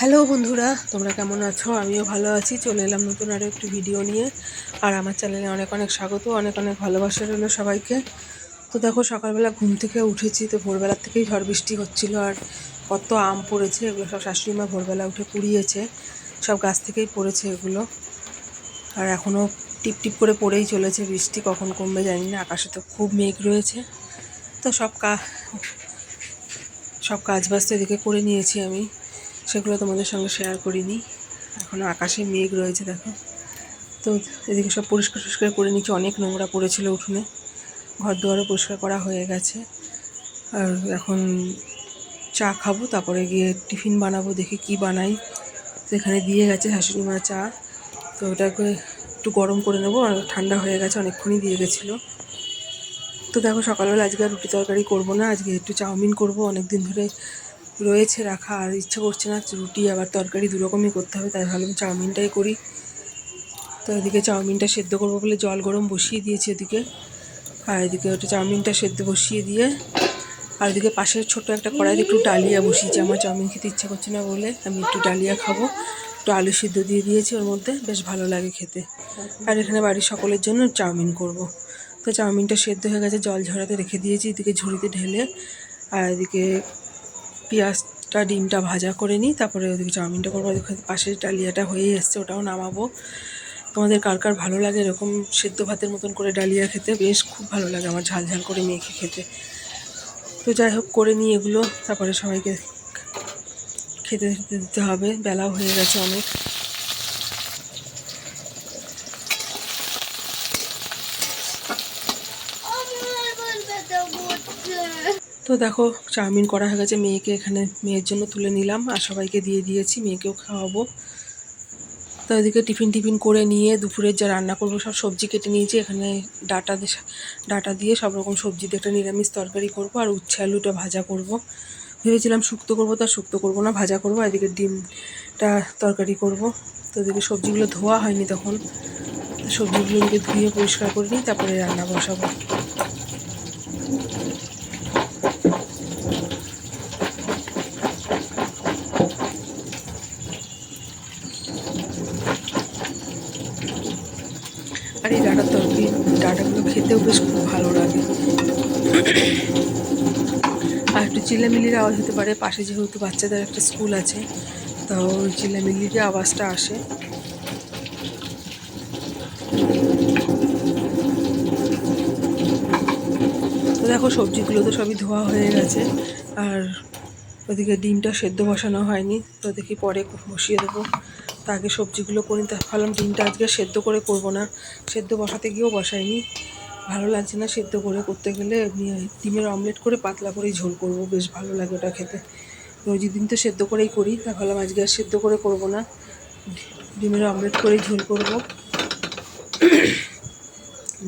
Hello বন্ধুরা, তোমরা কেমন আছো? আমিও ভালো আছি। চলে এলাম নতুন আরও একটি ভিডিও নিয়ে। আর আমার চ্যানেলে অনেক অনেক স্বাগত, অনেক অনেক ভালোবাসা রইল সবাইকে। তো দেখো, সকালবেলা ঘুম থেকে উঠেছি, তো ভোরবেলার থেকেই ঝড় বৃষ্টি হচ্ছিল। আর কত আম পড়েছে, এগুলো সব শাশুড়ি মা ভোরবেলা উঠে কুড়িয়েছে, সব গাছ থেকেই পড়েছে এগুলো। আর এখনও টিপ টিপ করে পড়েই চলেছে বৃষ্টি, কখন কমবে জানি না। আকাশে তো খুব মেঘ রয়েছে। তো সব কাজ বাজ তো এদিকে করে নিয়েছি আমি, সেগুলো তোমাদের সঙ্গে শেয়ার করিনি। এখনও আকাশে মেঘ রয়েছে দেখো। তো এদিকে সব পরিষ্কার টরিষ্কার করে নিচ্ছি, অনেক নোংরা পড়েছিল উঠোনে। ঘর দুয়ারও পরিষ্কার করা হয়ে গেছে। আর এখন চা খাবো, তারপরে গিয়ে টিফিন বানাবো, দেখি কি বানাই। তো এখানে দিয়ে গেছে শাশুড়ি মা চা, তো ওটাকে একটু গরম করে নেবো। আর ঠান্ডা হয়ে গেছে, অনেকক্ষণই দিয়ে গেছিলো। তো দেখো, সকালবেলা আজকে আর রুটি তরকারি করবো না, আজকে একটু চাউমিন করবো। অনেক দিন ধরে রয়েছে রাখা, আর ইচ্ছা করছে না রুটি আবার তরকারি দুরকমই করতে হবে, তাই ভাবলাম চাউমিনটাই করি। তো এদিকে চাউমিনটা সেদ্ধ করবো বলে জল গরম বসিয়ে দিয়েছি এদিকে। আর এদিকে ওটা চাউমিনটা সেদ্ধ বসিয়ে দিয়ে, আর এদিকে পাশের ছোট্ট একটা কড়াইতে একটু ডালিয়া বসিয়েছি। আমার চাউমিন খেতে ইচ্ছা করছে না বলে আমি একটু ডালিয়া খাবো। একটু আলু সিদ্ধ দিয়ে দিয়েছি ওর মধ্যে, বেশ ভালো লাগে খেতে। আর এখানে বাড়ির সকলের জন্য চাউমিন করব। তো চাউমিনটা সেদ্ধ হয়ে গেছে, জল ঝরাতে রেখে দিয়েছি এদিকে ঝুড়িতে ঢেলে। আর এদিকে পেঁয়াজটা ডিমটা ভাজা করে নিই, তারপরে ওদিকে চাউমিনটা করবো। পাশের ডালিয়াটা হয়েই এসছে, ওটাও নামাবো। তোমাদের কার কার ভালো লাগে এরকম সেদ্ধ ভাতের মতন করে ডালিয়া খেতে? বেশ খুব ভালো লাগে আমার ঝাল ঝাল করে মেখে খেতে। তো যাই হোক, করে নিই এগুলো, তারপরে সবাইকে খেতে দিতে হবে। বেলাও হয়ে গেছে অনেক। তো দেখো, চাউমিন করা হয়ে গেছে, মেয়েকে এখানে মেয়ের জন্য তুলে নিলাম, আর সবাইকে দিয়ে দিয়েছি, মেয়েকেও খাওয়াবো। তো ওইদিকে টিফিন করে নিয়ে দুপুরের যা রান্না করবো, সব সবজি কেটে নিয়েছি। এখানে ডাটা দিয়ে সব রকম সবজি দিয়ে একটা নিরামিষ তরকারি করব, আর উচ্ছে আলুটা ভাজা করব। ভেবেছিলাম শুক্তো করবো, তা শুক্তো করবো না, ভাজা করবো। এদিকে ডিমটা তরকারি করব। তো এদিকে সবজিগুলো ধোয়া হয়নি তখন, সবজিগুলো এদিকে ধুয়ে পরিষ্কার করে নিই, তারপরে রান্না বসাবো। আর এই ডাটাগুলো খেতেও বেশ খুব ভালো লাগে। আর একটু চিল্লামিল্লির আওয়াজ হতে পারে, পাশে যেহেতু বাচ্চাদের একটা স্কুল আছে, তো ওই চিল্লামিল্লির আওয়াজটা আসে। তো দেখো, সবজিগুলো তো সবই ধোয়া হয়ে গেছে। আর ওদিকে ডিমটা সেদ্ধ বসানো হয়নি, তো দেখি পরে বসিয়ে দেবো। তা আগে সবজিগুলো করে নিতে ভাবলাম, ডিমটা আজকে সেদ্ধ করে করব না, সেদ্ধ বসাতে গিয়েও বসাইনি। ভালো লাগছে না সেদ্ধ করে করতে গেলে। ডিমের অমলেট করে পাতলা করেই ঝোল করব, বেশ ভালো লাগে ওটা খেতে। রোজ দিন তো সেদ্ধ করেই করি, তা ভাবলাম আজকে আর সেদ্ধ করে করব না, ডিমের অমলেট করেই ঝোল করব।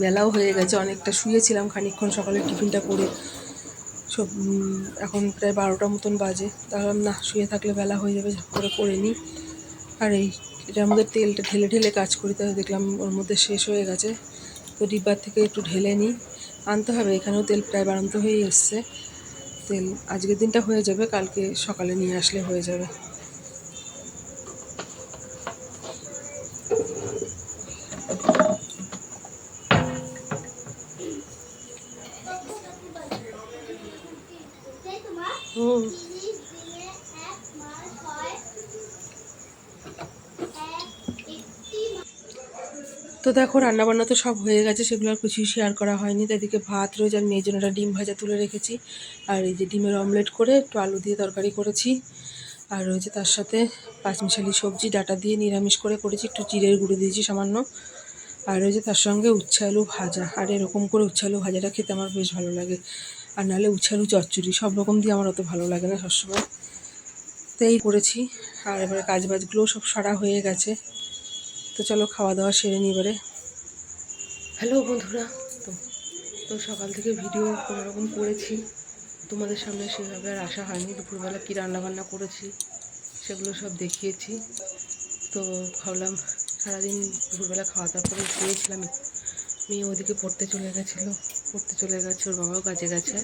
বেলাও হয়ে গেছে অনেকটা, শুয়েছিলাম খানিকক্ষণ সকালে টিফিনটা করে। সব এখন প্রায় 12টা মতন বাজে, তাহলে না, শুয়ে থাকলে বেলা হয়ে যাবে, করে নিই। আর এটার মধ্যে তেলটা ঢেলে ঢেলে কাজ করি, তাই দেখলাম ওর মধ্যে শেষ হয়ে গেছে। তো ডিব্বার থেকে একটু ঢেলে নিই, আনতে হবে। এখানেও তেল প্রায় বাড়ন্ত হয়ে এসছে। তেল আজকের দিনটা হয়ে যাবে, কালকে সকালে নিয়ে আসলে হয়ে যাবে। তো দেখো, রান্নাবান্না তো সব হয়ে গেছে, সেগুলো আর কিছুই শেয়ার করা হয়নি। তো এদিকে ভাত রয়েছে, আর মেয়ের জন্য একটা ডিম ভাজা তুলে রেখেছি। আর এই যে ডিমের অমলেট করে একটু আলু দিয়ে তরকারি করেছি। আর রয়েছে তার সাথে পাঁচমিশালি সবজি, ডাটা দিয়ে নিরামিষ করেছি, একটু জিরের গুঁড়ো দিয়েছি সামান্য। আর রয়েছে তার সঙ্গে উচ্ছে আলু ভাজা। আর এরকম করে উচ্ছে আলু ভাজাটা খেতে আমার বেশ ভালো লাগে। আর নাহলে উচ্ছে আলু চচ্চড়ি, সব রকম দিয়ে আমার অত ভালো লাগে না সবসময়। তো এই করেছি। আর এবারে কাজবাজগুলোও সব সারা হয়ে গেছে। তো চলো খাওয়া দাওয়া সেরে নিই এবারে। হ্যালো বন্ধুরা, তো তো সকাল থেকে ভিডিও কোনোরকম করেছি, তোমাদের সামনে সেভাবে আর আসা হয়নি। দুপুরবেলা কী রান্নাবান্না করেছি সেগুলো সব দেখিয়েছি। তো ভাবলাম সারাদিন দুপুরবেলা খাওয়া দাওয়া করে শুয়েছিলাম। মেয়ে ওদিকে পড়তে চলে গেছে, ওর বাবাও কাজে গেছে।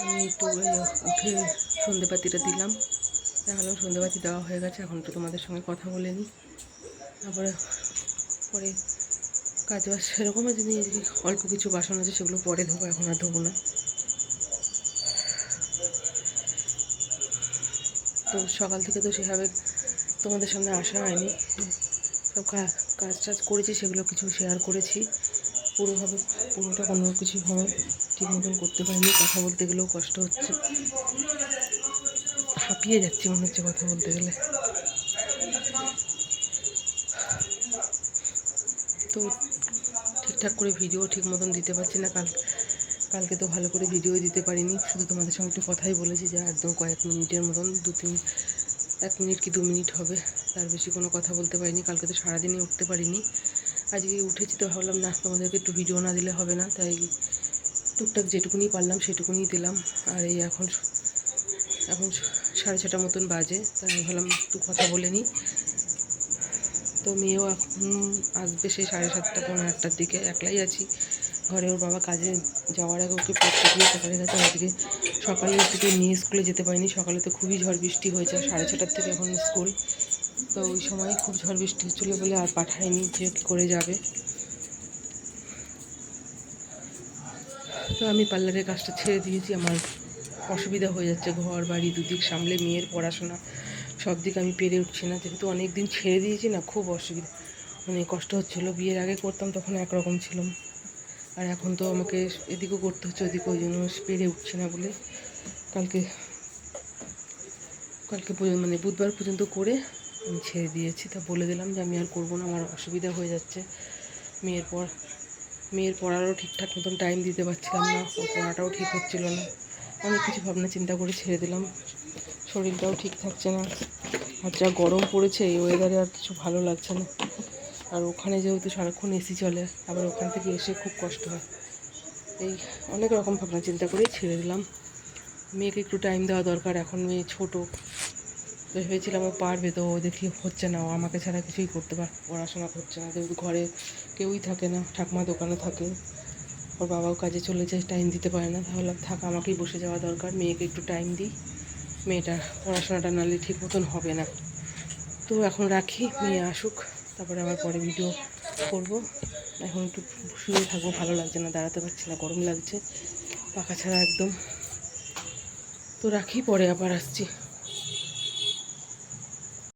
আমি একটু উঠে সন্ধেপাতিটা দিলাম। এখন সন্ধ্যেবাতি দেওয়া হয়ে গেছে, এখন তো তোমাদের সঙ্গে কথা বলে নিই, তারপরে পরে কাজ বাজ সেরকম আছে, অল্প কিছু বাসন আছে সেগুলো পরে ধোবো, এখন আর ধোবো না। তো সকাল থেকে তো সেভাবে তোমাদের সামনে আসা হয়নি, সব কাজ টাজ করেছি, সেগুলো কিছু শেয়ার করেছি। পুরোটা কোনো কিছুভাবে ঠিক মতন করতে পারিনি, কথা বলতে গেলেও কষ্ট হচ্ছে, হাঁপিয়ে যাচ্ছি মনে হচ্ছে কথা বলতে গেলে। তো ঠিকঠাক করে ভিডিও ঠিক মতন দিতে পারছি না। কালকে তো ভালো করে ভিডিও দিতে পারিনি, শুধু তোমাদের সঙ্গে একটু কথাই বলেছি, যে একদম কয়েক মিনিটের মতন, 1 মিনিট কি 2 মিনিট হবে, তার বেশি কোনো কথা বলতে পারিনি। কালকে তো সারাদিনই উঠতে পারিনি, আজকে উঠেছি তো ভাবলাম না, তোমাদেরকে একটু ভিডিও না দিলে হবে না, তাই টুকটাক যেটুকুনি পারলাম সেটুকুনি দিলাম। আর এই এখন 6:30 মতন বাজে, তাই আমি ভাবলাম একটু কথা বলে নিই। তো মেয়েও এখন আসবে সেই 7:30 পৌনে 8টার দিকে, একলাই আছি ঘরে। ওর বাবা কাজে যাওয়ার আগে ওকে পড়তে দিয়ে তারপরে গেছে। আজকে সকালে থেকে নিয়ে স্কুলে যেতে পারিনি, সকালে তো খুবই ঝড় বৃষ্টি হয়েছে, 6:30 থেকে এখন স্কুল। তো ওই সময় খুব ঝড় বৃষ্টি হচ্ছিলো বলে আর পাঠায়নি, যে কী করে যাবে। তো আমি পার্লারের কাজটা ছেড়ে দিয়েছি, আমার অসুবিধা হয়ে যাচ্ছে, ঘর বাড়ি দুদিক সামলে, মেয়ের পড়াশোনা সব দিক আমি পেরে উঠছি না, যেহেতু অনেক দিন ছেড়ে দিয়েছি না, খুব অসুবিধা, মানে কষ্ট হচ্ছিলো। বিয়ের আগে করতাম তখন একরকম ছিলাম, আর এখন তো আমাকে এদিকেও করতে হচ্ছে ওদিকে, ওই জন্য পেরে উঠছি না বলে কালকে মানে বুধবার পর্যন্ত করে আমি ছেড়ে দিয়েছি। তা বলে দিলাম যে আমি আর করবো না, আমার অসুবিধা হয়ে যাচ্ছে। মেয়ের পড়ারও ঠিকঠাক মতন টাইম দিতে পারছিলাম না, ওর পড়াটাও ঠিক হচ্ছিল না, অনেক কিছু ভাবনা চিন্তা করে ছেড়ে দিলাম। শরীরটাও ঠিক থাকছে না, আর যা গরম পড়েছে এই ওয়েদারে আর কিছু ভালো লাগছে না। আর ওখানে যেহেতু সারাক্ষণ এসি চলে, আবার ওখান থেকে এসে খুব কষ্ট হয়, এই অনেক রকম ভাবনা চিন্তা করেই ছেড়ে দিলাম। মেয়েকে একটু টাইম দেওয়া দরকার, এখন মেয়ে ছোটো, ভেবেছিলাম ও পারবে, তো ও দেখি হচ্ছে না, ও আমাকে ছাড়া কিছুই পড়াশোনা করছে না, যেহেতু ঘরে কেউই থাকে না, ঠাকুমা দোকানে থাকে, ওর বাবাও কাজে চলে যায়, টাইম দিতে পারে না। তাহলে থাক, আমাকেই বসে যাওয়া দরকার, মেয়েকে একটু টাইম দিই, মেয়েটার পড়াশোনাটা নাহলে ঠিক মতন হবে না। তো এখন রাখি, মেয়ে আসুক, তারপরে আবার পরে ভিডিও করব। এখন একটু শুয়ে থাকবো, ভালো লাগছে না, দাঁড়াতে পারছি না, গরম লাগছে পাখা ছাড়া একদম। তো রাখি, পরে আবার আসছি।